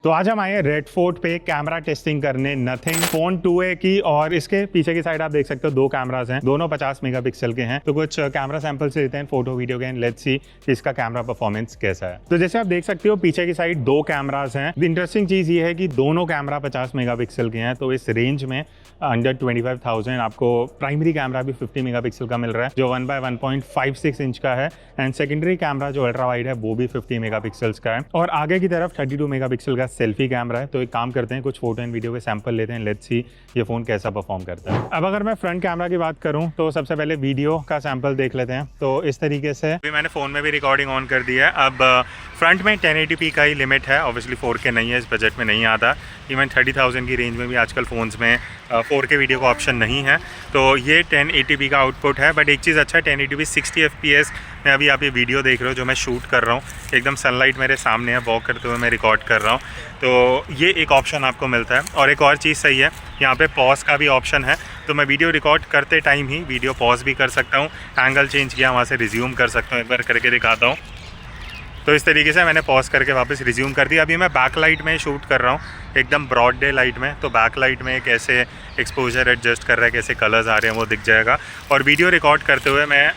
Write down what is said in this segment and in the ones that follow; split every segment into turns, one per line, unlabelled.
तो आज हम आए हैं रेड फोर्ट पे कैमरा टेस्टिंग करने नथिंग फोन 2A की, और इसके पीछे की साइड आप देख सकते हो दो कैमरास हैं, दोनों 50 मेगापिक्सल के हैं। तो कुछ कैमरा सैंपल से लेते हैं फोटो वीडियो के एंड लेट्स सी इसका कैमरा परफॉर्मेंस कैसा है। तो जैसे आप देख सकते हो पीछे की साइड दो कैमरास हैं। इंटरेस्टिंग चीज ये है कि दोनों कैमरा 50 मेगापिक्सल के हैं, तो इस रेंज में अंडर 25,000 आपको प्राइमरी कैमरा भी 50 मेगापिक्सल का मिल रहा है जो 1/1.56 इंच का है, एंड सेकेंडरी कैमरा जो अल्ट्रा वाइड है वो भी 50 मेगापिक्सल्स का है, और आगे की तरफ 32 मेगापिक्सल का सेल्फी कैमरा है। तो एक काम करते हैं, कुछ फोटो एंड वीडियो के सैंपल लेते हैं, लेट्स सी ये फोन कैसा परफॉर्म करता है। अब अगर मैं फ्रंट कैमरा की बात करूं तो सबसे पहले वीडियो का सैंपल देख लेते हैं। तो इस तरीके से अभी मैंने फोन में भी रिकॉर्डिंग ऑन कर दी है। अब फ्रंट में 1080p का ही लिमिट है, ऑब्वियसली 4K नहीं है, इस बजट में नहीं आता। इवन 30,000 की रेंज में भी आजकल फ़ोन्स में 4K वीडियो का ऑप्शन नहीं है, तो ये 1080p का आउटपुट है। बट एक चीज़ अच्छा है, 1080p 60 FPS में अभी आप ये वीडियो देख रहे हो जो मैं शूट कर रहा हूँ, एकदम सनलाइट मेरे सामने है, वॉक करते हुए मैं रिकॉर्ड कर रहा हूँ, तो ये एक ऑप्शन आपको मिलता है। और एक और चीज़ सही है, यहाँ पे पॉज का भी ऑप्शन है, तो मैं वीडियो रिकॉर्ड करते टाइम ही वीडियो पॉज भी कर सकता हूँ, एंगल चेंज किया वहाँ से रिज्यूम कर सकता हूँ। एक बार करके दिखाता हूँ। तो इस तरीके से मैंने पॉज करके वापस रिज्यूम कर दिया। अभी मैं बैक लाइट में शूट कर रहा हूँ, एकदम ब्रॉड डे लाइट में, तो बैक लाइट में कैसे एक्सपोजर एडजस्ट कर रहा है, कैसे कलर्स आ रहे हैं वो दिख जाएगा। और वीडियो रिकॉर्ड करते हुए मैं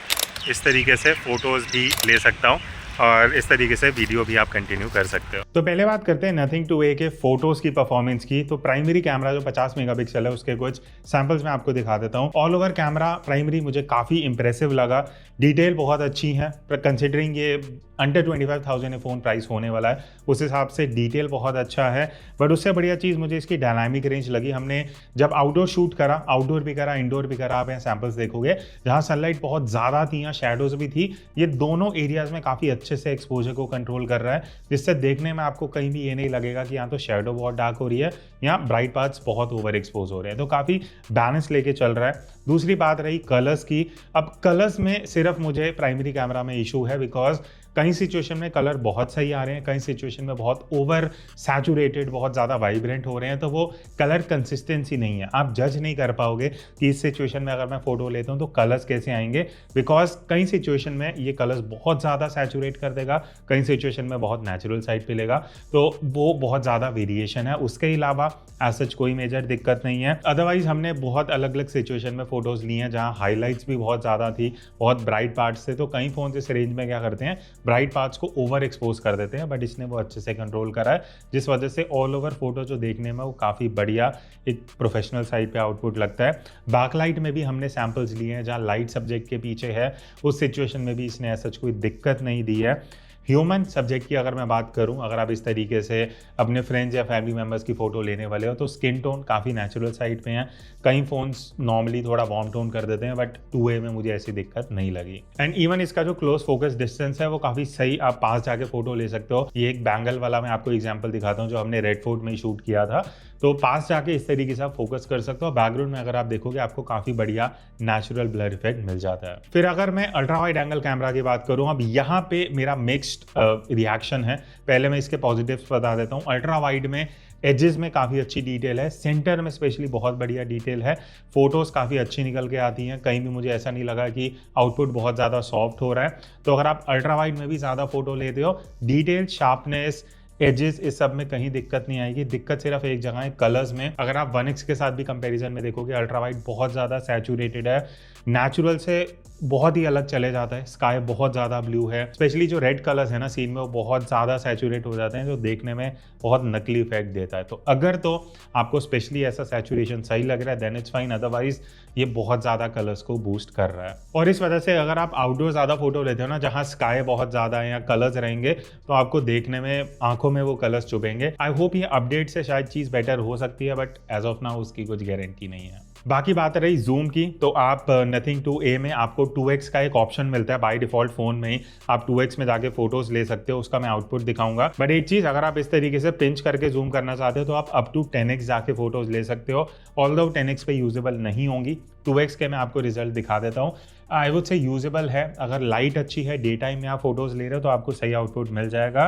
इस तरीके से फ़ोटोज़ भी ले सकता हूँ, और इस तरीके से वीडियो भी आप कंटिन्यू कर सकते हो। तो पहले बात करते हैं नथिंग 2A के फोटोज़ की परफॉर्मेंस की। तो प्राइमरी कैमरा जो 50 मेगापिक्सल है उसके कुछ सैंपल्स मैं आपको दिखा देता हूँ। ऑल ओवर कैमरा प्राइमरी मुझे काफ़ी इंप्रेसिव लगा, डिटेल बहुत अच्छी है, कंसिडरिंग ये अंडर 25,000 फ़ोन प्राइस होने वाला है, उस हिसाब से डिटेल बहुत अच्छा है। बट उससे बढ़िया चीज़ मुझे इसकी डायनामिक रेंज लगी। हमने जब आउटडोर शूट करा, आउटडोर भी करा, इंडोर भी करा, आप यहाँ सैंपल्स देखोगे, जहाँ सनलाइट बहुत ज़्यादा थी, यहाँ शेडोज़ भी थी, ये दोनों एरियाज़ में काफ़ी अच्छे से एक्सपोजर को कंट्रोल कर रहा है, जिससे देखने में आपको कहीं भी ये नहीं लगेगा कि यहाँ तो शेडो बहुत डार्क हो रही है, यहाँ ब्राइट पार्ट्स बहुत ओवर एक्सपोज हो रहे हैं, तो काफ़ी बैलेंस लेके चल रहा है। दूसरी बात रही कलर्स की। अब कलर्स में सिर्फ मुझे प्राइमरी कैमरा में इशू है, बिकॉज कई सिचुएशन में कलर बहुत सही आ रहे हैं, कई सिचुएशन में बहुत ओवर सैचुरेटेड, बहुत ज़्यादा वाइब्रेंट हो रहे हैं, तो वो कलर कंसिस्टेंसी नहीं है। आप जज नहीं कर पाओगे कि इस सिचुएशन में अगर मैं फ़ोटो लेता हूँ तो कलर्स कैसे आएंगे, बिकॉज कई सिचुएशन में ये कलर्स बहुत ज़्यादा सैचुरेट कर देगा, कई सिचुएशन में बहुत नेचुरल साइड पे लेगा, तो वो बहुत ज़्यादा वेरिएशन है। उसके अलावा एज सच कोई मेजर दिक्कत नहीं है। अदरवाइज हमने बहुत अलग अलग सिचुएशन में फ़ोटोज़ ली हैं जहाँ हाईलाइट्स भी बहुत ज़्यादा थी, बहुत ब्राइट पार्ट्स थे, तो कई फ़ोन इस रेंज में क्या करते हैं, ब्राइट पार्ट्स को ओवर एक्सपोज कर देते हैं, बट इसने वो अच्छे से कंट्रोल करा है, जिस वजह से ऑल ओवर फोटो जो देखने में वो काफ़ी बढ़िया एक प्रोफेशनल साइड पे आउटपुट लगता है। बैकलाइट में भी हमने सैंपल्स लिए हैं जहाँ लाइट सब्जेक्ट के पीछे है, उस सिचुएशन में भी इसने ऐसा कोई दिक्कत नहीं दी है। ह्यूमन सब्जेक्ट की अगर मैं बात करूं, अगर आप इस तरीके से अपने फ्रेंड्स या फैमिली मेम्बर्स की फ़ोटो लेने वाले हो तो स्किन टोन काफ़ी नेचुरल साइड पे हैं। कई फ़ोन्स नॉर्मली थोड़ा वार्म टोन कर देते हैं, बट 2A में मुझे ऐसी दिक्कत नहीं लगी। एंड इवन इसका जो क्लोज फोकस डिस्टेंस है वो काफ़ी सही, आप पास जाके फ़ोटो ले सकते हो। ये एक बैंगल वाला मैं आपको एग्जाम्पल दिखाता हूँ जो हमने रेड फोर्ट में ही शूट किया था, तो पास जाके इस तरीके से आप फोकस कर सकते हो। बैकग्राउंड में अगर आप देखोगे आपको काफ़ी बढ़िया नेचुरल ब्लर इफेक्ट मिल जाता है। फिर अगर मैं अल्ट्रा वाइड एंगल कैमरा की बात करूँ, अब यहाँ पे मेरा मिक्स्ड रिएक्शन है। पहले मैं इसके पॉजिटिव्स बता देता हूँ। अल्ट्रा वाइड में एजेस में काफ़ी अच्छी डिटेल है, सेंटर में स्पेशली बहुत बढ़िया डिटेल है, फोटोज़ काफ़ी अच्छी निकल के आती हैं, कहीं भी मुझे ऐसा नहीं लगा कि आउटपुट बहुत ज़्यादा सॉफ्ट हो रहा है। तो अगर आप अल्ट्रा वाइड में भी ज़्यादा फोटो लेते हो, डिटेल, शार्पनेस, एजेस, इस सब में कहीं दिक्कत नहीं आएगी। दिक्कत सिर्फ एक जगह है, कलर्स में। अगर आप 1x के साथ भी कंपैरिजन में देखोगे, अल्ट्रा वाइड बहुत ज़्यादा सैचुरेटेड है, नेचुरल से बहुत ही अलग चले जाता है। स्काई बहुत ज़्यादा ब्लू है, स्पेशली जो रेड कलर्स है ना सीन में, वो बहुत ज़्यादा सैचुरेट हो जाते हैं, जो देखने में बहुत नकली इफेक्ट देता है। तो अगर तो आपको स्पेशली ऐसा सैचुरेशन सही लग रहा है देन इट्स फाइन, अदरवाइज ये बहुत ज़्यादा कलर्स को बूस्ट कर रहा है। और इस वजह से अगर आप आउटडोर ज़्यादा फोटो लेते हो ना, जहाँ स्काई बहुत ज़्यादा है या कलर्स रहेंगे, तो आपको देखने में आंखों में वो कलर्स चुभेंगे। आई होप ये अपडेट से शायद चीज़ बेटर हो सकती है, बट एज ऑफ नाउ उसकी कुछ गारंटी नहीं है। बाकी बात रही जूम की, तो आप नथिंग 2A में आपको 2x का एक ऑप्शन मिलता है बाय डिफॉल्ट। फोन में ही आप 2x में जाके फोटोज ले सकते हो, उसका मैं आउटपुट दिखाऊंगा। बट एक चीज, अगर आप इस तरीके से पिंच करके जूम करना चाहते हो तो आप अप टू 10x जाके फोटोज ले सकते हो। ऑल्दो 10x पे यूजेबल नहीं होंगी, 2x के मैं आपको रिजल्ट दिखा देता हूँ। आई वुड से यूजेबल है। अगर लाइट अच्छी है, डे टाइम में आप फोटोज ले रहे हो तो आपको सही आउटपुट मिल जाएगा।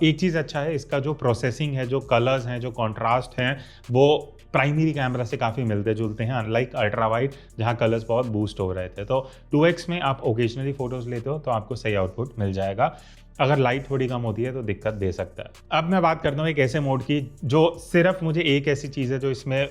एक चीज़ अच्छा है, इसका जो प्रोसेसिंग है, जो कलर्स हैं, जो कॉन्ट्रास्ट हैं, वो प्राइमरी कैमरा से काफ़ी मिलते जुलते हैं, अनलाइक अल्ट्रा वाइड जहाँ कलर्स बहुत बूस्ट हो रहे थे। तो 2x में आप ओकेजनली फोटोज लेते हो तो आपको सही आउटपुट मिल जाएगा। अगर लाइट थोड़ी कम होती है तो दिक्कत दे सकता है। अब मैं बात करता हूँ एक ऐसे मोड की जो सिर्फ मुझे एक ऐसी चीज़ है जो इसमें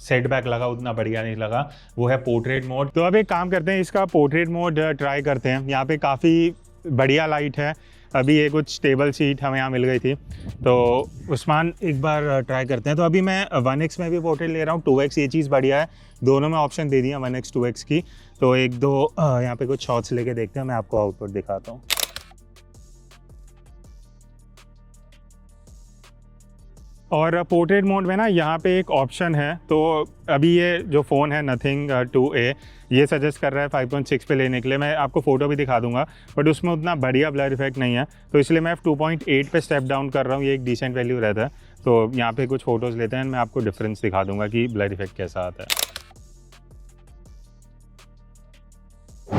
सेटबैक लगा, उतना बढ़िया नहीं लगा, वो है पोर्ट्रेट मोड। तो अब एक काम करते हैं, इसका पोर्ट्रेट मोड ट्राई करते हैं। यहाँ पे काफ़ी बढ़िया लाइट है। अभी ये कुछ टेबल सीट हमें यहाँ मिल गई थी, तो उस्मान एक बार ट्राई करते हैं। तो अभी मैं 1x में भी पोर्ट्रेट ले रहा हूँ, 2x ये चीज़ बढ़िया है, दोनों में ऑप्शन दे दिया 1x 2x की। तो एक दो यहाँ पे कुछ शॉट्स लेके देखते हैं, मैं आपको आउटपुट दिखाता हूँ। और पोर्ट्रेट मोड में ना यहाँ पे एक ऑप्शन है, तो अभी ये जो फ़ोन है Nothing 2A ये सजेस्ट कर रहा है 5.6 पे लेने के लिए। मैं आपको फ़ोटो भी दिखा दूंगा, बट उसमें उतना बढ़िया ब्लर इफेक्ट नहीं है, तो इसलिए मैं 2.8 पे स्टेप डाउन कर रहा हूँ। ये एक डिसेंट वैल्यू रहता है। तो यहाँ पे कुछ फ़ोटोज़ लेते हैं, मैं आपको डिफरेंस दिखा दूंगा कि ब्लर इफेक्ट कैसा आता है।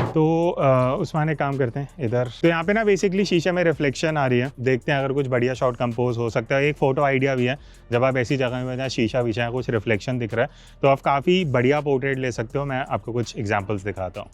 तो उस्मान एक काम करते हैं इधर, तो यहाँ पे ना बेसिकली शीशे में रिफ्लेक्शन आ रही है, देखते हैं अगर कुछ बढ़िया शॉट कंपोज हो सकता है। एक फ़ोटो आइडिया भी है, जब आप ऐसी जगह में जहाँ शीशा विशा है, कुछ रिफ्लेक्शन दिख रहा है, तो आप काफ़ी बढ़िया पोर्ट्रेट ले सकते हो। मैं आपको कुछ एग्जाम्पल्स दिखाता हूँ।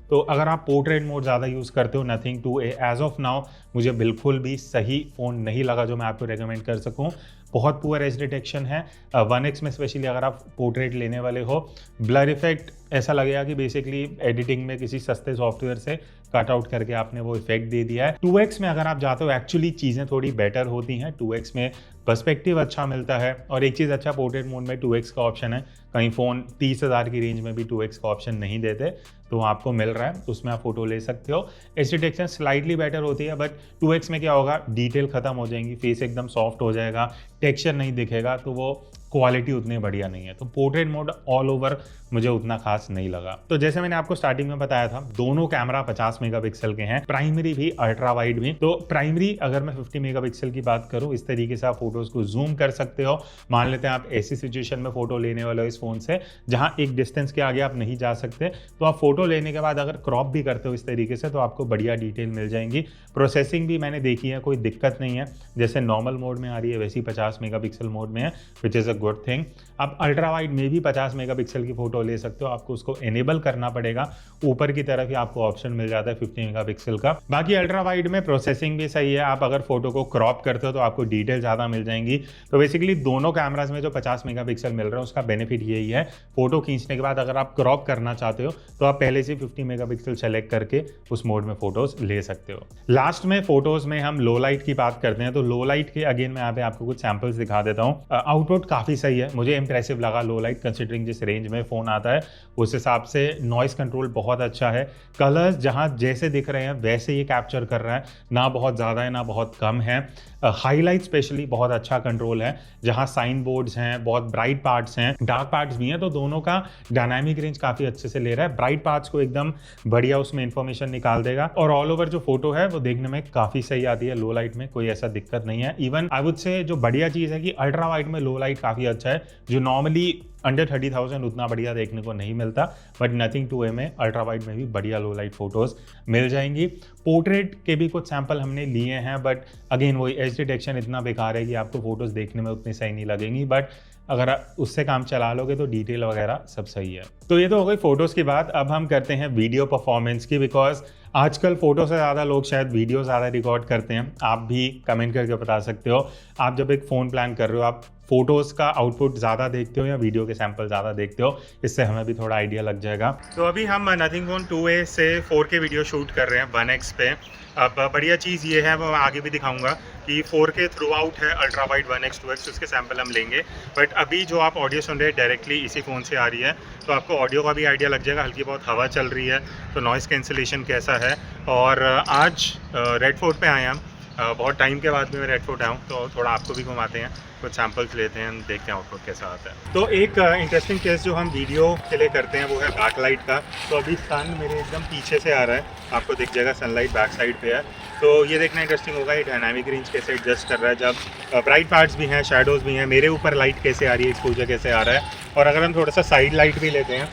तो अगर आप पोर्ट्रेट मोड ज़्यादा यूज़ करते हो, Nothing 2A as of now मुझे बिल्कुल भी सही फ़ोन नहीं लगा जो मैं आपको रेकमेंड कर सकूं। बहुत पुअर एज डिटेक्शन है 1x में, स्पेशली अगर आप पोर्ट्रेट लेने वाले हो। ब्लर इफेक्ट ऐसा लगेगा कि बेसिकली एडिटिंग में किसी सस्ते सॉफ्टवेयर से कट आउट करके आपने वो इफेक्ट दे दिया है। 2x में अगर आप जाते हो एक्चुअली चीज़ें थोड़ी बेटर होती हैं। 2x में पर्सपेक्टिव अच्छा मिलता है, और एक चीज़ अच्छा पोर्ट्रेट मोड में 2x का ऑप्शन है। कहीं फ़ोन 30,000 की रेंज में भी 2x का ऑप्शन नहीं देते, तो आपको मिल रहा है, उसमें आप फोटो ले सकते हो। एज डिटेक्शन स्लाइटली बेटर होती है, बट 2x में क्या होगा, डिटेल खत्म हो जाएंगी, फेस एकदम सॉफ्ट हो जाएगा, टेक्सचर नहीं दिखेगा, तो वो क्वालिटी उतनी बढ़िया नहीं है। तो पोर्ट्रेट मोड ऑल ओवर मुझे उतना खास नहीं लगा। तो जैसे मैंने आपको स्टार्टिंग में बताया था, दोनों कैमरा 50 मेगापिक्सल के हैं, प्राइमरी भी अल्ट्रा वाइड भी। तो प्राइमरी अगर मैं 50 मेगापिक्सल की बात करूं, इस तरीके से आप फोटोज को जूम कर सकते हो। मान लेते हैं आप ऐसी सिचुएशन में फोटो लेने वाले हो इस फोन से जहां एक डिस्टेंस के आगे आप नहीं जा सकते, तो आप फोटो लेने के बाद अगर क्रॉप भी करते हो इस तरीके से, तो आपको बढ़िया डिटेल मिल जाएंगी। प्रोसेसिंग भी मैंने देखी है, कोई दिक्कत नहीं है, जैसे नॉर्मल मोड में आ रही है वैसी 50 मेगापिक्सल मोड में है, which is a good thing. आप अल्ट्रा वाइड में भी 50 मेगापिक्सल की फोटो ले सकते हो, आपको उसको एनेबल करना पड़ेगा। ऊपर की तरफ ही आपको ऑप्शन मिल जाता है 50 मेगापिक्सल का। बाकी अल्ट्रा वाइड में प्रोसेसिंग भी सही है, आप अगर फोटो को क्रॉप करते हो तो आपको डिटेल ज़्यादा मिल जाएंगी। तो बेसिकली दोनों कैमराज में जो 50 मेगापिक्सल मिल रहा है उसका बेनिफिट यही है, फोटो खींचने के बाद अगर आप क्रॉप करना चाहते हो तो आप पहले से 50 मेगापिक्सल सेलेक्ट करके उस मोड में फोटोज ले सकते हो। लास्ट में फोटोज में हम लो लाइट की बात करते हैं, तो लो लाइट के अगेन मैं यहाँ पे आपको कुछ सैंपल्स दिखा देता हूँ। आउटपुट काफ़ी सही है, मुझे इंप्रेसिव लगा लो लाइट, कंसिडरिंग जिस रेंज में फ़ोन आता है उस हिसाब से। नॉइस कंट्रोल बहुत अच्छा है, कलर्स जहाँ जैसे दिख रहे हैं वैसे ये कैप्चर कर रहा है, ना बहुत ज़्यादा है ना बहुत कम है। हाईलाइट स्पेशली बहुत अच्छा कंट्रोल है, जहाँ साइन बोर्ड्स हैं, बहुत ब्राइट पार्ट्स हैं, डार्क पार्ट्स भी हैं, तो दोनों का डायनामिक रेंज काफ़ी अच्छे से ले रहा है। ब्राइट पार्ट्स को एकदम बढ़िया उसमें इंफॉर्मेशन निकाल देगा, और ऑल ओवर जो फोटो है वो देखने में काफ़ी सही आती है। लो लाइट में कोई ऐसा दिक्कत नहीं है। इवन आई वुड से जो बढ़िया चीज़ है कि अल्ट्रा वाइड में लो लाइट काफ़ी अच्छा है, जो नॉर्मली अंडर 30,000 उतना बढ़िया देखने को नहीं मिलता, बट Nothing 2A में अल्ट्रा वाइड में भी बढ़िया लो लाइट फोटोज मिल जाएंगी। पोर्ट्रेट के भी कुछ सैंपल हमने लिए हैं, बट अगेन वही एज डिटेक्शन इतना बेकार है कि आपको फोटोज देखने में उतनी सही नहीं लगेंगी, बट अगर आप उससे काम चला लोगे तो डिटेल वगैरह सब सही है। तो ये तो हो गई फोटोज़ की बात। अब हम करते हैं वीडियो परफॉर्मेंस की, बिकॉज आजकल फोटो से ज़्यादा लोग शायद वीडियो ज़्यादा रिकॉर्ड करते हैं। आप भी कमेंट करके बता सकते हो, आप जब एक फ़ोन प्लान कर रहे हो, आप फोटोज़ का आउटपुट ज़्यादा देखते हो या वीडियो के सैंपल ज़्यादा देखते हो, इससे हमें भी थोड़ा आइडिया लग जाएगा। तो अभी हम Nothing Phone 2A से 4K वीडियो शूट कर रहे हैं 1x पे। अब बढ़िया चीज़ ये है, मैं आगे भी दिखाऊंगा कि 4K थ्रू आउट है, अल्ट्रा वाइड 1x 2x, उसके सैंपल हम लेंगे। बट अभी जो आप ऑडियो सुन रहे हैं डायरेक्टली इसी फ़ोन से आ रही है, तो आपको ऑडियो का भी आइडिया लग जाएगा। हल्की बहुत हवा चल रही है, तो नॉइज़ कैंसिलेशन कैसा है। और आज रेड फोर्ट पे आए हैं हम, बहुत टाइम के बाद भी मैं रेड फोर्ट आया हूँ, तो थोड़ा आपको भी घुमाते हैं, कुछ सैंपल्स लेते हैं, देखते हैं आउटपुट कैसा आता है। तो एक इंटरेस्टिंग केस जो हम वीडियो के लिए करते हैं वो है बैकलाइट का। तो अभी सन मेरे एकदम पीछे से आ रहा है, आपको दिख जाएगा सनलाइट बैक साइड पे है, तो ये देखना इंटरेस्टिंग होगा ये डायनामिक रेंज कैसे एडजस्ट कर रहा है, जब ब्राइट पार्ट्स भी हैं, शैडोज़ भी हैं, मेरे ऊपर लाइट कैसे आ रही है, एक्सपोजर कैसे आ रहा है। और अगर हम थोड़ा सा साइड लाइट भी लेते हैं,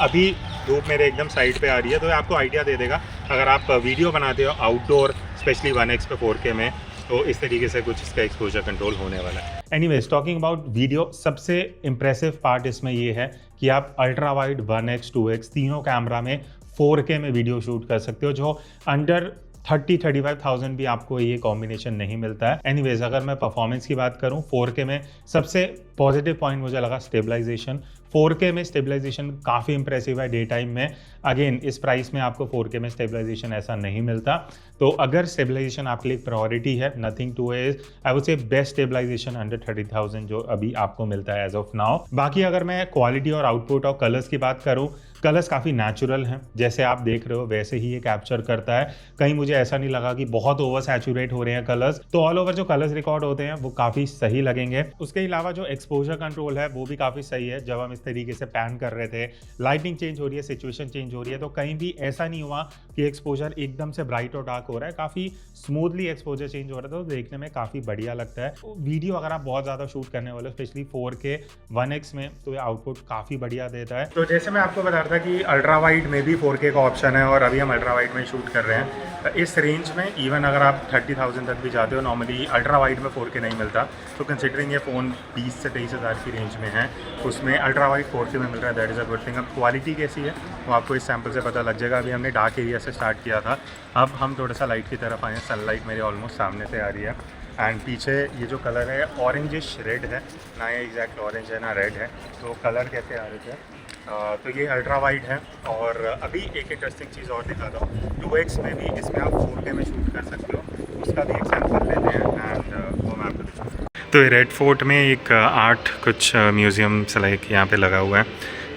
अभी धूप मेरे एकदम साइड पे आ रही है, तो आपको आइडिया दे देगा। अगर आप वीडियो बनाते हो आउटडोर, स्पेशली 1x पे 4K में, तो इस तरीके से कुछ इसका एक्सपोजर कंट्रोल होने वाला है। एनीवेज, टॉकिंग अबाउट वीडियो, सबसे इंप्रेसिव पार्ट इसमें ये है कि आप अल्ट्रा वाइड 1x 2x तीनों कैमरा में 4K में वीडियो शूट कर सकते हो, जो अंडर 30-35,000 भी आपको ये कॉम्बिनेशन नहीं मिलता है। एनीवेज, अगर मैं परफॉर्मेंस की बात करूं 4K में, सबसे पॉजिटिव पॉइंट मुझे लगा स्टेबलाइजेशन। 4K में स्टेबलाइजेशन काफ़ी इंप्रेसिव है डे टाइम में। अगेन, इस प्राइस में आपको 4K में स्टेबलाइजेशन ऐसा नहीं मिलता। तो अगर स्टेबलाइजेशन आपके लिए प्रायोरिटी है, nothing to is, I would say best stabilization under 30,000 जो अभी आपको मिलता है एज ऑफ नाउ। बाकी अगर मैं क्वालिटी और आउटपुट और कलर्स की बात करूँ, कलर्स काफ़ी नेचुरल हैं, जैसे आप देख रहे हो वैसे ही ये कैप्चर करता है। कहीं मुझे ऐसा नहीं लगा कि बहुत ओवर सैचुरेट हो रहे हैं कलर्स। तो ऑल ओवर जो कलर्स रिकॉर्ड होते हैं वो काफ़ी सही लगेंगे। उसके अलावा जो एक्सपोजर कंट्रोल है वो भी काफ़ी सही है। जब हम इस तरीके से पैन कर रहे थे, लाइटिंग चेंज हो रही है, सिचुएशन चेंज हो रही है, तो कहीं भी ऐसा नहीं हुआ कि एक्सपोजर एकदम से ब्राइट और डार्क हो रहा है। काफ़ी स्मूथली एक्सपोजर चेंज हो रहा था, तो देखने में काफ़ी बढ़िया लगता है। वीडियो अगर आप बहुत ज़्यादा शूट करने वाले हो, स्पेशली 4K 1x में, तो ये आउटपुट काफ़ी बढ़िया देता है। तो जैसे मैं आपको बता रहा था कि अल्ट्रा वाइड में भी 4K का ऑप्शन है, और अभी हम अल्ट्रा वाइड में शूट कर रहे हैं। इस रेंज में इवन अगर आप 30,000 तक भी जाते हो, नॉर्मली अल्ट्रा वाइड में 4K नहीं मिलता। तो कंसिडरिंग ये फ़ोन 20 से 23,000 की रेंज में है, उसमें अल्ट्रा वाइड 4K में मिल रहा है, that is a good thing. अब क्वालिटी कैसी है वो आपको इस सैम्पल से पता लग जाएगा। अभी हमने डार्क एरिया से स्टार्ट किया था, अब हम थोड़ा सा लाइट की तरफ आए हैं। सनलाइट मेरे ऑलमोस्ट सामने से आ रही है, एंड पीछे ये जो कलर है ऑरेंजिश रेड है, ना ये एग्जैक्ट ऑरेंज है ना रेड है। तो कलर कैसे आ रहे थे, तो ये अल्ट्रा वाइड है। और अभी एक इंटरेस्टिंग चीज़ और दिखाता हूँ, 2x में भी इसमें आप 4K में शूट कर सकते हो, उसका भी एक सैम्पल लेते हैं एंड वो मैं आपको दिखाता हूँ। तो रेड फोर्ट में एक आर्ट कुछ म्यूज़ियम से लाइक यहाँ पे लगा हुआ है,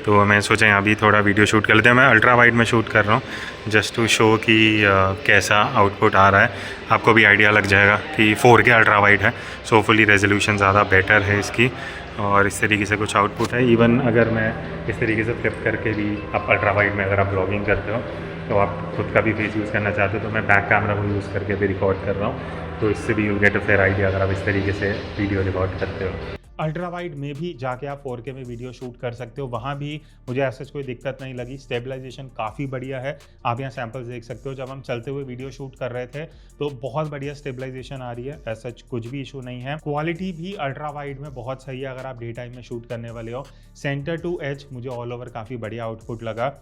तो मैं सोचा यहाँ भी थोड़ा वीडियो शूट कर लेते हैं। मैं अल्ट्रा वाइड में शूट कर रहा हूँ जस्ट टू शो कि कैसा आउटपुट आ रहा है। आपको भी आइडिया लग जाएगा कि 4K अल्ट्रा वाइड है, सो फुली रेजोल्यूशन ज़्यादा बेटर है इसकी, और इस तरीके से कुछ आउटपुट है। इवन अगर मैं इस तरीके से फ्लिप करके भी, आप अल्ट्रा वाइड में अगर आप ब्लॉगिंग करते हो तो आप खुद का भी फेस यूज़ करना चाहते हो, तो मैं बैक कैमरा को यूज़ करके भी रिकॉर्ड कर रहा हूँ, तो इससे भी you get a fair idea अगर आप इस तरीके से वीडियो रिकॉर्ड करते हो। अल्ट्रा वाइड में भी जाके आप 4K में वीडियो शूट कर सकते हो, वहाँ भी मुझे ऐसा कोई दिक्कत नहीं लगी। स्टेबलाइजेशन काफ़ी बढ़िया है, आप यहाँ सैम्पल्स देख सकते हो। जब हम चलते हुए वीडियो शूट कर रहे थे तो बहुत बढ़िया स्टेबलाइजेशन आ रही है, ऐसा कुछ भी इशू नहीं है। क्वालिटी भी अल्ट्रा वाइड में बहुत सही है अगर आप डे टाइम में शूट करने वाले हो। सेंटर टू एज मुझे ऑल ओवर काफ़ी बढ़िया आउटपुट लगा।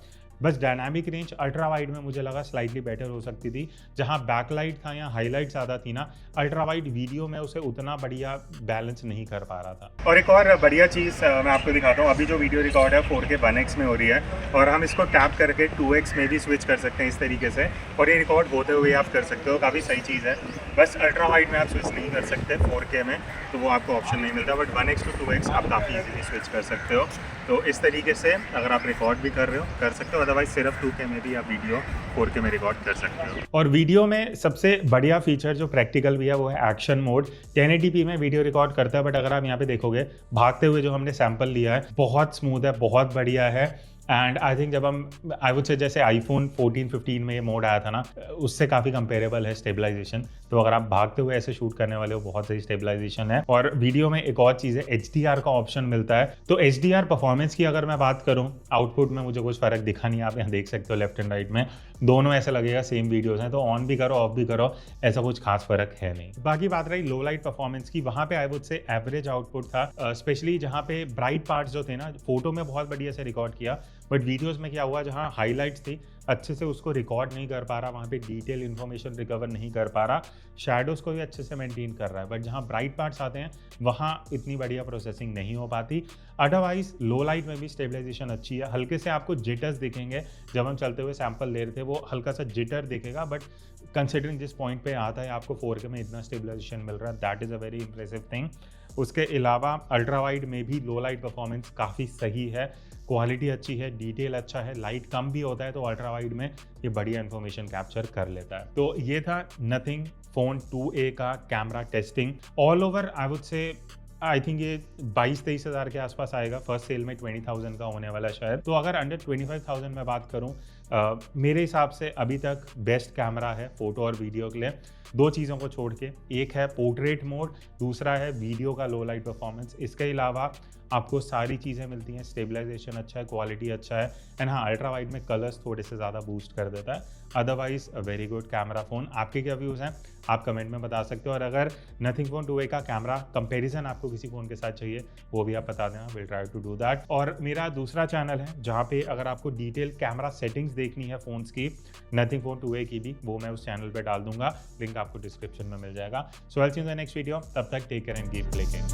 बस डायनामिक रेंज अल्ट्रा वाइड में मुझे लगा स्लाइटली बेटर हो सकती थी। जहां बैकलाइट था या हाईलाइट ज़्यादा थी ना, अल्ट्रा वाइड वीडियो में उसे उतना बढ़िया बैलेंस नहीं कर पा रहा था। और एक और बढ़िया चीज़ मैं आपको दिखाता हूँ, अभी जो वीडियो रिकॉर्ड है 4K 1x में हो रही है, और हम इसको टैप करके 2x में भी स्विच कर सकते हैं इस तरीके से, और ये रिकॉर्ड होते हुए आप कर सकते हो। काफ़ी सही चीज़ है। बस अल्ट्रा वाइड में आप स्विच नहीं कर सकते 4K में, तो वो आपको ऑप्शन नहीं मिलता, बट 1x to 2x आप काफ़ी ईजिली स्विच कर सकते हो। तो इस तरीके से अगर आप रिकॉर्ड भी कर रहे हो कर सकते हो, अदरवाइज सिर्फ 2K में भी आप वीडियो 4K में रिकॉर्ड कर सकते हो। और वीडियो में सबसे बढ़िया फीचर जो प्रैक्टिकल भी है वो है एक्शन मोड। 1080p में वीडियो रिकॉर्ड करता है, बट अगर आप यहाँ पे देखोगे भागते हुए जो हमने सैंपल लिया है बहुत स्मूथ है, बहुत बढ़िया है। एंड आई थिंक जब हम आई वुड से जैसे आईफोन 14-15 में ये मोड आया था ना, उससे काफ़ी कंपेरेबल है स्टेबलाइजेशन। तो अगर आप भागते हुए ऐसे शूट करने वाले हो, बहुत सही स्टेबलाइजेशन है। और वीडियो में एक और चीज़ है, HDR का ऑप्शन मिलता है। तो HDR परफॉर्मेंस की अगर मैं बात करूँ, आउटपुट में मुझे कुछ फ़र्क दिखा नहीं। आप यहाँ देख सकते हो लेफ्ट एंड राइट में दोनों ऐसा लगेगा सेम वीडियोज़ हैं, तो ऑन भी करो ऑफ भी करो, ऐसा कुछ खास फ़र्क है नहीं। बाकी बात रही लो लाइट परफॉर्मेंस की, वहाँ पे आई वुड से एवरेज आउटपुट था। स्पेशली जहाँ पे ब्राइट पार्ट्स जो थे ना, फोटो में बहुत बढ़िया से रिकॉर्ड किया, बट वीडियोस में क्या हुआ, जहाँ हाईलाइट्स थी अच्छे से उसको रिकॉर्ड नहीं कर पा रहा, वहाँ पे डिटेल इन्फॉर्मेशन रिकवर नहीं कर पा रहा, शैडोज़ को भी अच्छे से मेंटेन कर रहा है, बट जहाँ ब्राइट पार्ट्स आते हैं वहाँ इतनी बढ़िया प्रोसेसिंग नहीं हो पाती। अदरवाइज लो लाइट में भी स्टेबलाइजेशन अच्छी है। हल्के से आपको जिटर्स दिखेंगे, जब हम चलते हुए सैंपल ले रहे थे वो हल्का सा जिटर दिखेगा, बट कंसिडरिंग जिस पॉइंट पे आता है आपको 4K में इतना स्टेबलाइजेशन मिल रहा है, that is a very impressive thing. उसके अलावा अल्ट्रा वाइड में भी लो लाइट परफॉर्मेंस काफ़ी सही है, क्वालिटी अच्छी है, डिटेल अच्छा है, लाइट कम भी होता है तो अल्ट्रा वाइड में ये बढ़िया इन्फॉर्मेशन कैप्चर कर लेता है। तो ये था नथिंग फोन 2A का camera testing. All over I would से आई थिंक ये 22-23 हज़ार के आसपास आएगा। फर्स्ट सेल में 20,000 का होने वाला शायद। तो अगर अंडर 25,000 में बात करूं, मेरे हिसाब से अभी तक बेस्ट कैमरा है फोटो और वीडियो के लिए। दो चीज़ों को छोड़ के, एक है पोर्ट्रेट मोड, दूसरा है वीडियो का लो लाइट परफॉर्मेंस। इसके अलावा आपको सारी चीज़ें मिलती हैं, स्टेबलाइजेशन अच्छा है, क्वालिटी अच्छा है, एंड हाँ अल्ट्रा वाइड में कलर्स थोड़े से ज़्यादा बूस्ट कर देता है। Otherwise a very good camera phone. आपके क्या व्यूज़ हैं आप कमेंट में बता सकते हो, और अगर नथिंग फ़ोन 2A का कैमरा कंपैरिजन आपको किसी फ़ोन के साथ चाहिए वो भी आप बता देना, will try to do that. और मेरा दूसरा चैनल है जहाँ पे अगर आपको डिटेल कैमरा सेटिंग्स देखनी है फ़ोन्स की, नथिंग फ़ोन 2A की भी, वो मैं उस चैनल पे डाल दूंगा, लिंक आपको डिस्क्रिप्शन में मिल जाएगा। So I will see you in the next video, तब तक take care and keep clicking.